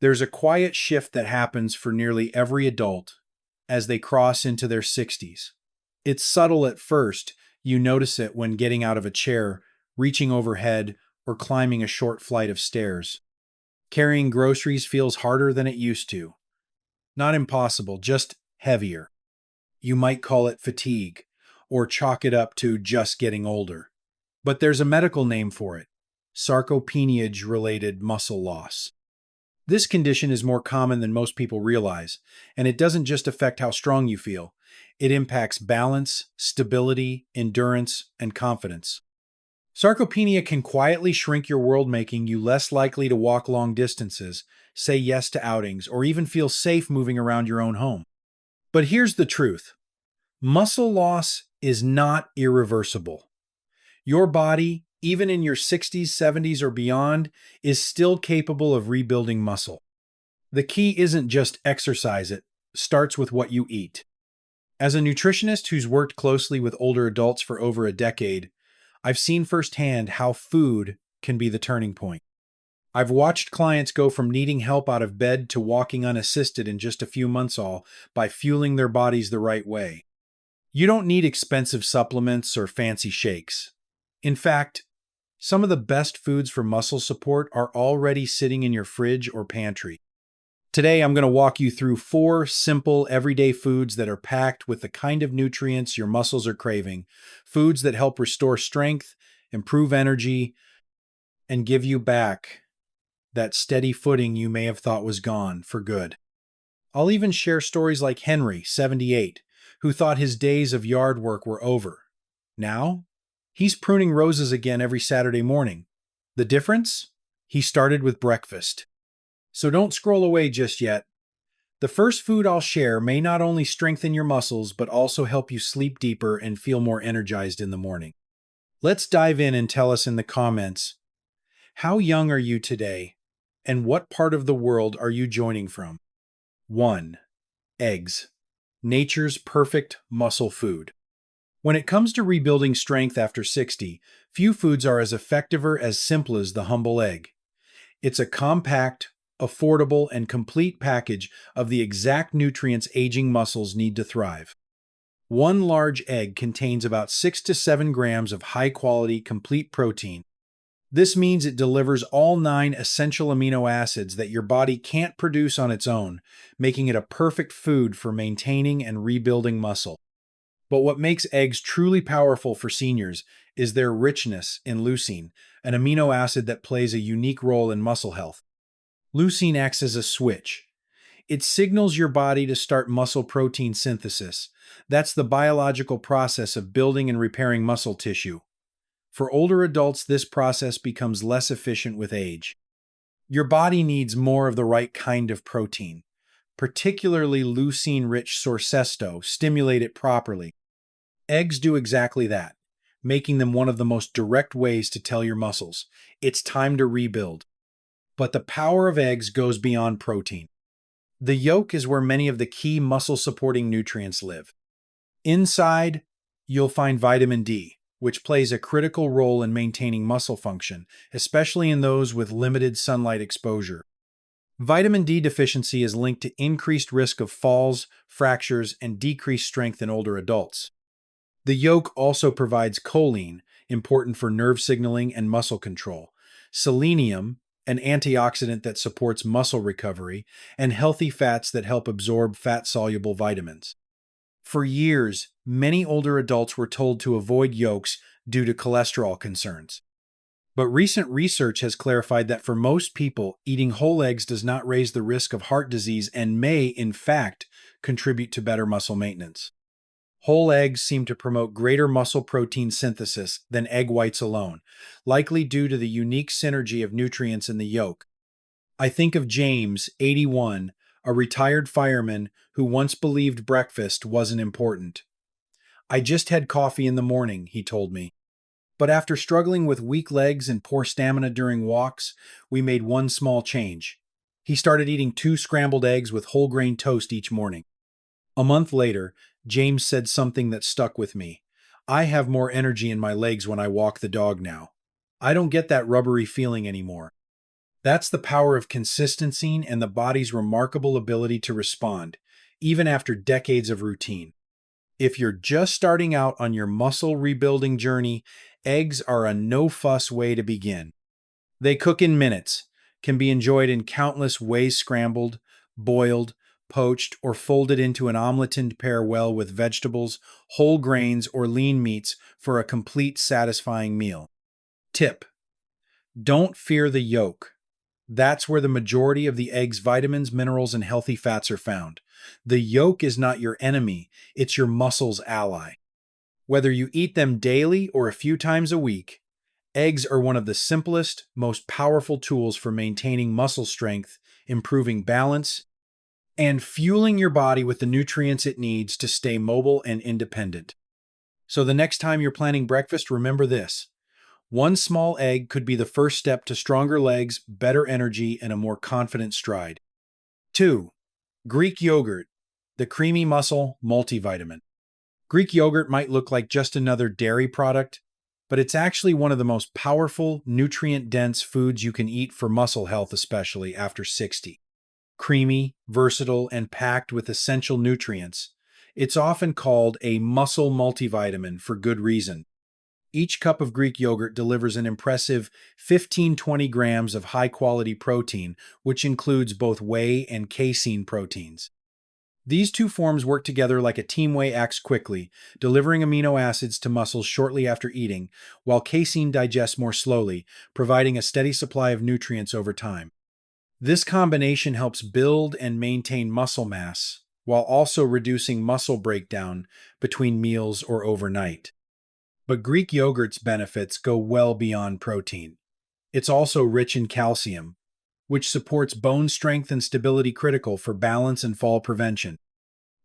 There's a quiet shift that happens for nearly every adult as they cross into their 60s. It's subtle at first. You notice it when getting out of a chair, reaching overhead, or climbing a short flight of stairs. Carrying groceries feels harder than it used to. Not impossible, just heavier. You might call it fatigue, or chalk it up to just getting older. But there's a medical name for it: sarcopenia-related muscle loss. This condition is more common than most people realize, and it doesn't just affect how strong you feel. It impacts balance, stability, endurance, and confidence. Sarcopenia can quietly shrink your world, making you less likely to walk long distances, say yes to outings, or even feel safe moving around your own home. But here's the truth: muscle loss is not irreversible. Your body, even in your 60s, 70s, or beyond, is still capable of rebuilding muscle. The key isn't just exercise, it starts with what you eat. As a nutritionist who's worked closely with older adults for over a decade, I've seen firsthand how food can be the turning point. I've watched clients go from needing help out of bed to walking unassisted in just a few months, all by fueling their bodies the right way. You don't need expensive supplements or fancy shakes. In fact, some of the best foods for muscle support are already sitting in your fridge or pantry. Today, I'm going to walk you through 4 simple, everyday foods that are packed with the kind of nutrients your muscles are craving, foods that help restore strength, improve energy, and give you back that steady footing you may have thought was gone for good. I'll even share stories like Henry, 78, who thought his days of yard work were over. Now, he's pruning roses again every Saturday morning. The difference? He started with breakfast. So don't scroll away just yet. The first food I'll share may not only strengthen your muscles, but also help you sleep deeper and feel more energized in the morning. Let's dive in and tell us in the comments, how young are you today, and what part of the world are you joining from? 1. Eggs. Nature's perfect muscle food. When it comes to rebuilding strength after 60, few foods are as effective or as simple as the humble egg. It's a compact, affordable, and complete package of the exact nutrients aging muscles need to thrive. One large egg contains about 6 to 7 grams of high-quality, complete protein. This means it delivers all 9 essential amino acids that your body can't produce on its own, making it a perfect food for maintaining and rebuilding muscle. But what makes eggs truly powerful for seniors is their richness in leucine, an amino acid that plays a unique role in muscle health. Leucine acts as a switch. It signals your body to start muscle protein synthesis. That's the biological process of building and repairing muscle tissue. For older adults, this process becomes less efficient with age. Your body needs more of the right kind of protein, particularly leucine-rich sorcesto, stimulate it properly. Eggs do exactly that, making them one of the most direct ways to tell your muscles, it's time to rebuild. But the power of eggs goes beyond protein. The yolk is where many of the key muscle-supporting nutrients live. Inside, you'll find vitamin D, which plays a critical role in maintaining muscle function, especially in those with limited sunlight exposure. Vitamin D deficiency is linked to increased risk of falls, fractures, and decreased strength in older adults. The yolk also provides choline, important for nerve signaling and muscle control, selenium, an antioxidant that supports muscle recovery, and healthy fats that help absorb fat-soluble vitamins. For years, many older adults were told to avoid yolks due to cholesterol concerns. But recent research has clarified that for most people, eating whole eggs does not raise the risk of heart disease and may, in fact, contribute to better muscle maintenance. Whole eggs seem to promote greater muscle protein synthesis than egg whites alone, likely due to the unique synergy of nutrients in the yolk. I think of James, 81, a retired fireman who once believed breakfast wasn't important. "I just had coffee in the morning," he told me. But after struggling with weak legs and poor stamina during walks, we made one small change. He started eating 2 scrambled eggs with whole grain toast each morning. A month later, James said something that stuck with me. "I have more energy in my legs when I walk the dog now. I don't get that rubbery feeling anymore." That's the power of consistency and the body's remarkable ability to respond, even after decades of routine. If you're just starting out on your muscle rebuilding journey, eggs are a no-fuss way to begin. They cook in minutes, can be enjoyed in countless ways: scrambled, boiled, poached, or folded into an omelet, and pair well with vegetables, whole grains, or lean meats for a complete, satisfying meal. Tip: don't fear the yolk. That's where the majority of the egg's vitamins, minerals, and healthy fats are found. The yolk is not your enemy, it's your muscle's ally. Whether you eat them daily or a few times a week, eggs are one of the simplest, most powerful tools for maintaining muscle strength, improving balance, and fueling your body with the nutrients it needs to stay mobile and independent. So the next time you're planning breakfast, remember this: one small egg could be the first step to stronger legs, better energy, and a more confident stride. 2. Greek yogurt, the creamy muscle multivitamin. Greek yogurt might look like just another dairy product, but it's actually one of the most powerful, nutrient-dense foods you can eat for muscle health, especially after 60. Creamy, versatile, and packed with essential nutrients, it's often called a muscle multivitamin for good reason. Each cup of Greek yogurt delivers an impressive 15-20 grams of high-quality protein, which includes both whey and casein proteins. These two forms work together like a team. Whey acts quickly, delivering amino acids to muscles shortly after eating, while casein digests more slowly, providing a steady supply of nutrients over time. This combination helps build and maintain muscle mass, while also reducing muscle breakdown between meals or overnight. But Greek yogurt's benefits go well beyond protein. It's also rich in calcium, which supports bone strength and stability, critical for balance and fall prevention.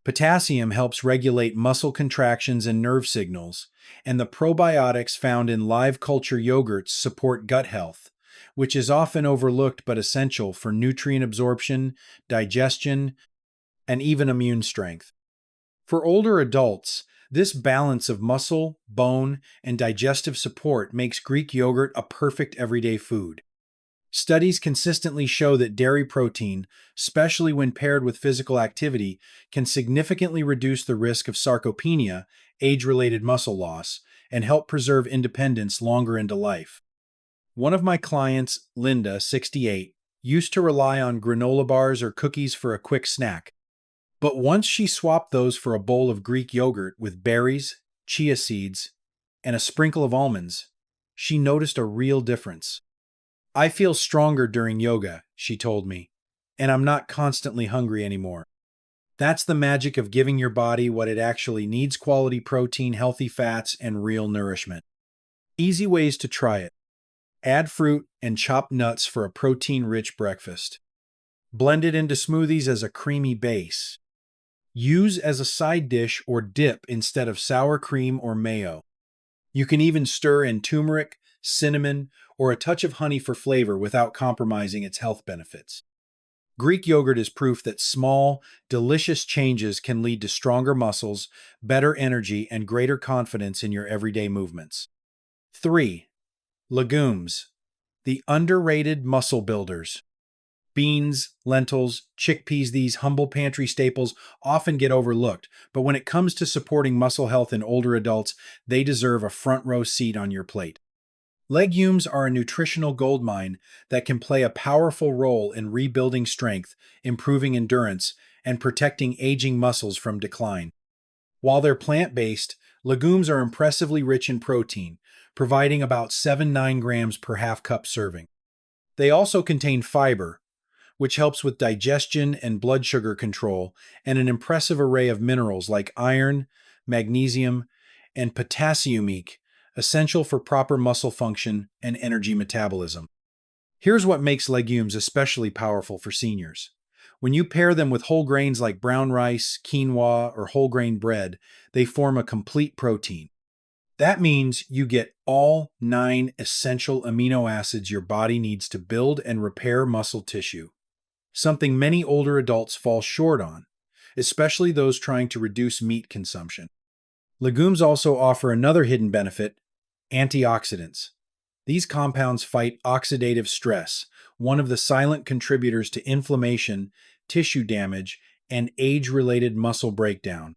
Potassium helps regulate muscle contractions and nerve signals, and the probiotics found in live culture yogurts support gut health, which is often overlooked but essential for nutrient absorption, digestion, and even immune strength. For older adults, this balance of muscle, bone, and digestive support makes Greek yogurt a perfect everyday food. Studies consistently show that dairy protein, especially when paired with physical activity, can significantly reduce the risk of sarcopenia, age-related muscle loss, and help preserve independence longer into life. One of my clients, Linda, 68, used to rely on granola bars or cookies for a quick snack. But once she swapped those for a bowl of Greek yogurt with berries, chia seeds, and a sprinkle of almonds, she noticed a real difference. "I feel stronger during yoga," she told me, "and I'm not constantly hungry anymore." That's the magic of giving your body what it actually needs: quality protein, healthy fats, and real nourishment. Easy ways to try it: add fruit and chopped nuts for a protein-rich breakfast. Blend it into smoothies as a creamy base. Use as a side dish or dip instead of sour cream or mayo. You can even stir in turmeric, cinnamon, or a touch of honey for flavor without compromising its health benefits. Greek yogurt is proof that small, delicious changes can lead to stronger muscles, better energy, and greater confidence in your everyday movements. 3. Legumes, the underrated muscle builders. Beans, lentils, chickpeas, these humble pantry staples often get overlooked, but when it comes to supporting muscle health in older adults, they deserve a front row seat on your plate. Legumes are a nutritional goldmine that can play a powerful role in rebuilding strength, improving endurance, and protecting aging muscles from decline. While they're plant-based, legumes are impressively rich in protein, providing about 7-9 grams per half cup serving. They also contain fiber, which helps with digestion and blood sugar control, and an impressive array of minerals like iron, magnesium, and potassium, essential for proper muscle function and energy metabolism. Here's what makes legumes especially powerful for seniors. When you pair them with whole grains like brown rice, quinoa, or whole grain bread, they form a complete protein. That means you get all 9 essential amino acids your body needs to build and repair muscle tissue, something many older adults fall short on, especially those trying to reduce meat consumption. Legumes also offer another hidden benefit: antioxidants. These compounds fight oxidative stress, one of the silent contributors to inflammation, tissue damage, and age-related muscle breakdown.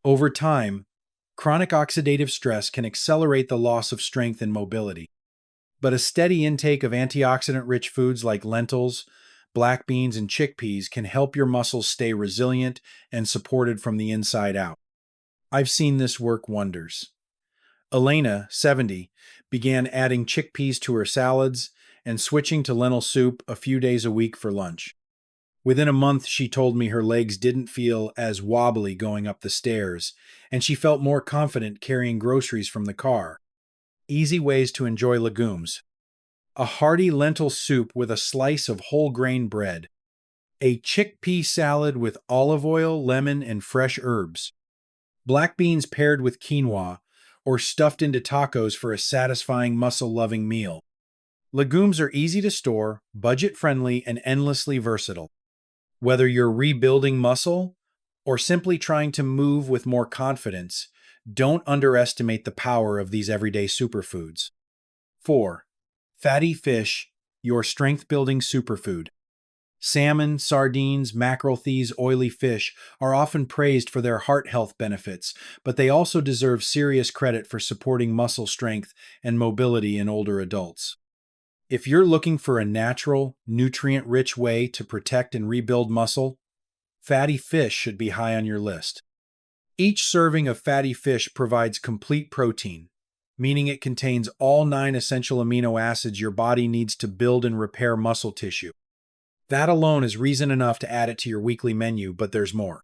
Over time, chronic oxidative stress can accelerate the loss of strength and mobility. But a steady intake of antioxidant-rich foods like lentils, black beans, and chickpeas can help your muscles stay resilient and supported from the inside out. I've seen this work wonders. Elena, 70, began adding chickpeas to her salads and switching to lentil soup a few days a week for lunch. Within a month, she told me her legs didn't feel as wobbly going up the stairs, and she felt more confident carrying groceries from the car. Easy ways to enjoy legumes. A hearty lentil soup with a slice of whole grain bread. A chickpea salad with olive oil, lemon, and fresh herbs. Black beans paired with quinoa, or stuffed into tacos for a satisfying muscle-loving meal. Legumes are easy to store, budget-friendly, and endlessly versatile. Whether you're rebuilding muscle or simply trying to move with more confidence, don't underestimate the power of these everyday superfoods. 4. Fatty fish, your strength-building superfood. Salmon, sardines, mackerel, these oily fish are often praised for their heart health benefits, but they also deserve serious credit for supporting muscle strength and mobility in older adults. If you're looking for a natural, nutrient-rich way to protect and rebuild muscle, fatty fish should be high on your list. Each serving of fatty fish provides complete protein, meaning it contains all 9 essential amino acids your body needs to build and repair muscle tissue. That alone is reason enough to add it to your weekly menu, but there's more.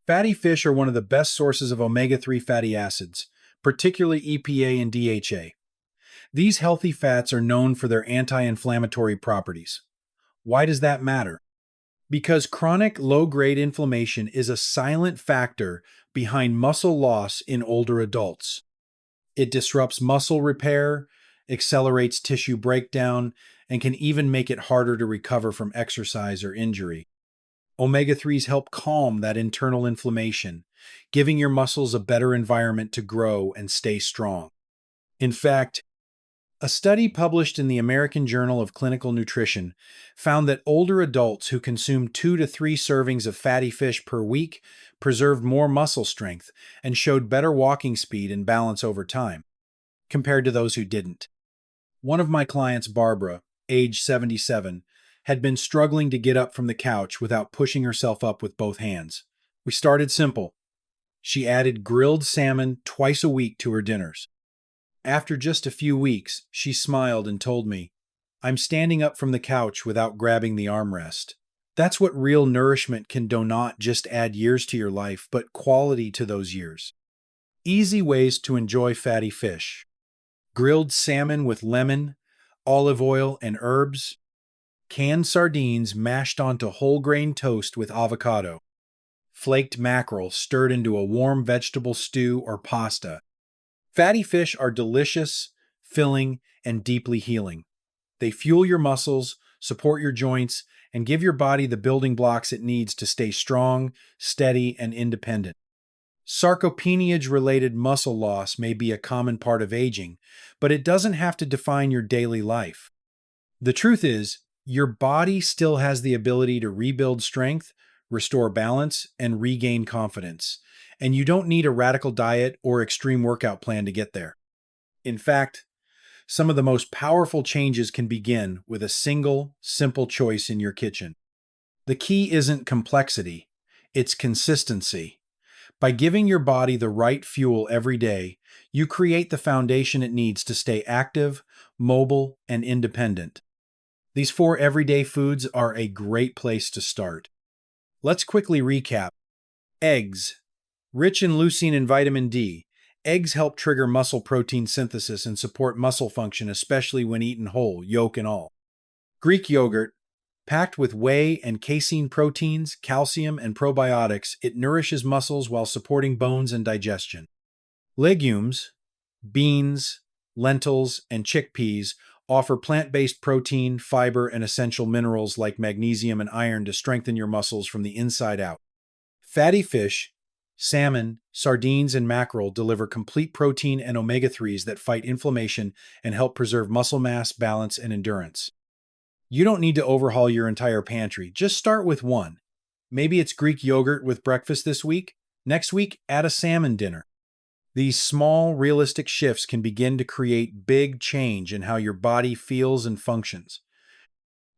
Fatty fish are one of the best sources of omega-3 fatty acids, particularly EPA and DHA. These healthy fats are known for their anti-inflammatory properties. Why does that matter? Because chronic low-grade inflammation is a silent factor behind muscle loss in older adults. It disrupts muscle repair, accelerates tissue breakdown, and can even make it harder to recover from exercise or injury. Omega-3s help calm that internal inflammation, giving your muscles a better environment to grow and stay strong. In fact, a study published in the American Journal of Clinical Nutrition found that older adults who consumed 2 to 3 servings of fatty fish per week preserved more muscle strength and showed better walking speed and balance over time, compared to those who didn't. One of my clients, Barbara, age 77, had been struggling to get up from the couch without pushing herself up with both hands. We started simple. She added grilled salmon twice a week to her dinners. After just a few weeks, she smiled and told me, "I'm standing up from the couch without grabbing the armrest." That's what real nourishment can do, not just add years to your life, but quality to those years. Easy ways to enjoy fatty fish. Grilled salmon with lemon, olive oil, and herbs. Canned sardines mashed onto whole grain toast with avocado. Flaked mackerel stirred into a warm vegetable stew or pasta. Fatty fish are delicious, filling, and deeply healing. They fuel your muscles, support your joints, and give your body the building blocks it needs to stay strong, steady, and independent. Sarcopenia-related muscle loss may be a common part of aging, but it doesn't have to define your daily life. The truth is, your body still has the ability to rebuild strength, restore balance, and regain confidence, and you don't need a radical diet or extreme workout plan to get there. In fact, some of the most powerful changes can begin with a single, simple choice in your kitchen. The key isn't complexity, it's consistency. By giving your body the right fuel every day, you create the foundation it needs to stay active, mobile, and independent. These 4 everyday foods are a great place to start. Let's quickly recap. Eggs. Rich in leucine and vitamin D, eggs help trigger muscle protein synthesis and support muscle function, especially when eaten whole, yolk and all. Greek yogurt. Packed with whey and casein proteins, calcium, and probiotics, it nourishes muscles while supporting bones and digestion. Legumes, beans, lentils, and chickpeas offer plant-based protein, fiber, and essential minerals like magnesium and iron to strengthen your muscles from the inside out. Fatty fish, Salmon, sardines, and mackerel deliver complete protein and omega-3s that fight inflammation and help preserve muscle mass, balance, and endurance. You don't need to overhaul your entire pantry. Just start with one. Maybe it's Greek yogurt with breakfast this week. Next week, add a salmon dinner. These small, realistic shifts can begin to create big change in how your body feels and functions.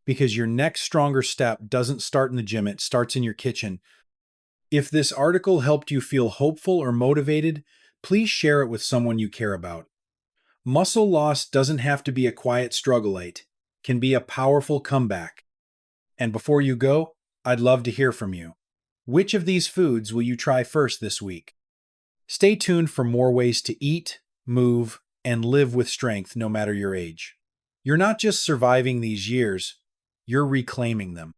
Because your next stronger step doesn't start in the gym, it starts in your kitchen. If this article helped you feel hopeful or motivated, please share it with someone you care about. Muscle loss doesn't have to be a quiet struggle, it can be a powerful comeback. And before you go, I'd love to hear from you. Which of these foods will you try first this week? Stay tuned for more ways to eat, move, and live with strength no matter your age. You're not just surviving these years, you're reclaiming them.